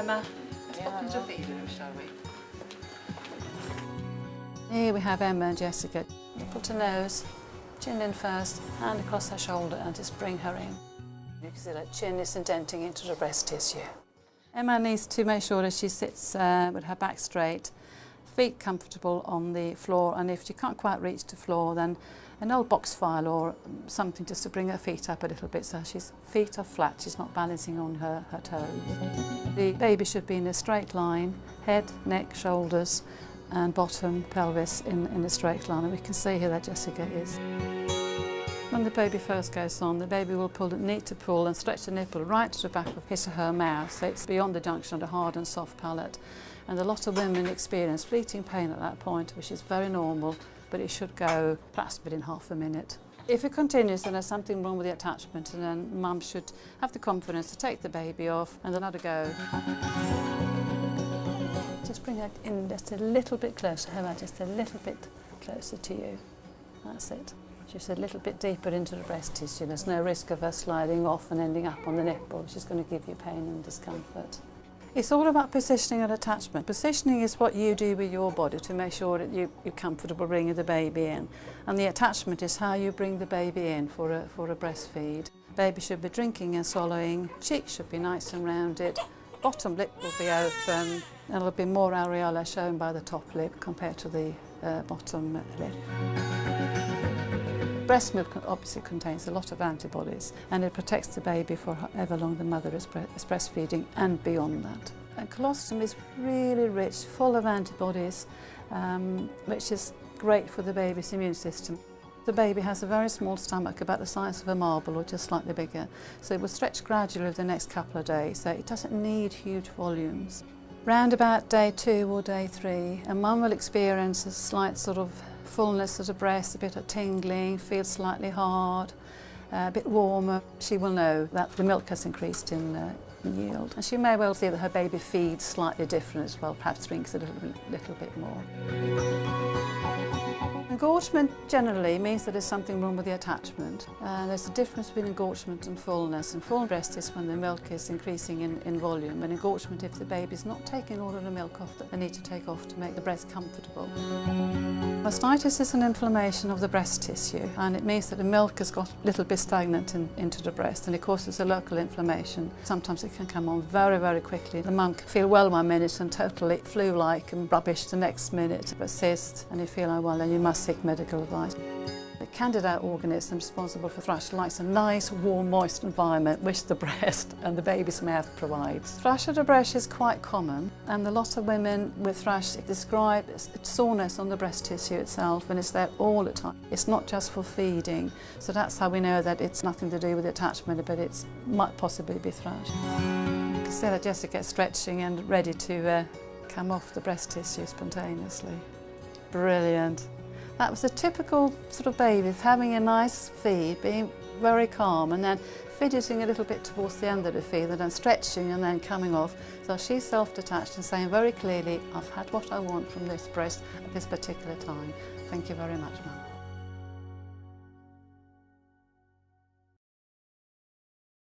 Emma, let's pop into feeder, shall we? Here we have Emma and Jessica. Nipple to nose, chin in first, hand across her shoulder and just bring her in. You can see that chin is indenting into the breast tissue. Emma needs to make sure that she sits with her back straight, feet comfortable on the floor, and if she can't quite reach the floor, then an old box file or something just to bring her feet up a little bit so she's feet are flat, she's not balancing on her toes. The baby should be in a straight line, head, neck, shoulders and bottom, pelvis in a straight line, and we can see here that Jessica is. When the baby first goes on, the baby will need to pull and stretch the nipple right to the back of his or her mouth, so it's beyond the junction of the hard and soft palate. And a lot of women experience fleeting pain at that point, which is very normal, but it should go perhaps within half a minute. If it continues, then there's something wrong with the attachment, and then mum should have the confidence to take the baby off and then let her go. Just bring her in just a little bit closer, Emma, just a little bit closer to you. That's it. Just a little bit deeper into the breast tissue. There's no risk of her sliding off and ending up on the nipple, which is going to give you pain and discomfort. It's all about positioning and attachment. Positioning is what you do with your body to make sure that you're comfortable bringing the baby in. And the attachment is how you bring the baby in for a breastfeed. Baby should be drinking and swallowing, cheeks should be nice and rounded, bottom lip will be open, and there'll be more areola shown by the top lip compared to the bottom lip. Breast milk obviously contains a lot of antibodies, and it protects the baby for however long the mother is breastfeeding and beyond that. And colostrum is really rich, full of antibodies, which is great for the baby's immune system. The baby has a very small stomach, about the size of a marble or just slightly bigger, so it will stretch gradually over the next couple of days, so it doesn't need huge volumes. Round about day 2 or day 3, a mum will experience a slight sort of fullness of the breast, a bit of tingling, feel slightly hard, a bit warmer. She will know that the milk has increased in yield. And she may well see that her baby feeds slightly different as well, perhaps drinks a little bit more. Engorgement generally means that there's something wrong with the attachment. There's a difference between engorgement and fullness. And full breast is when the milk is increasing in volume, and engorgement if the baby's not taking all of the milk off that they need to take off to make the breast comfortable. Mastitis is an inflammation of the breast tissue, and it means that the milk has got a little bit stagnant into the breast, and it causes a local inflammation. Sometimes it can come on very, very quickly. The mum can feel well 1 minute and totally flu-like and rubbish the next minute. Persist, and you feel unwell, and you must seek medical advice. The Candida organism responsible for thrush likes a nice, warm, moist environment, which the breast and the baby's mouth provides. Thrush of the breast is quite common, and a lot of women with thrush describe soreness on the breast tissue itself, and it's there all the time. It's not just for feeding, so that's how we know that it's nothing to do with the attachment, but it might possibly be thrush. You can see that Jessica is stretching and ready to come off the breast tissue spontaneously. Brilliant. That was a typical sort of baby, having a nice feed, being very calm, and then fidgeting a little bit towards the end of the feed, and then stretching and then coming off. So she's self-detached and saying very clearly, I've had what I want from this breast at this particular time. Thank you very much, Mum.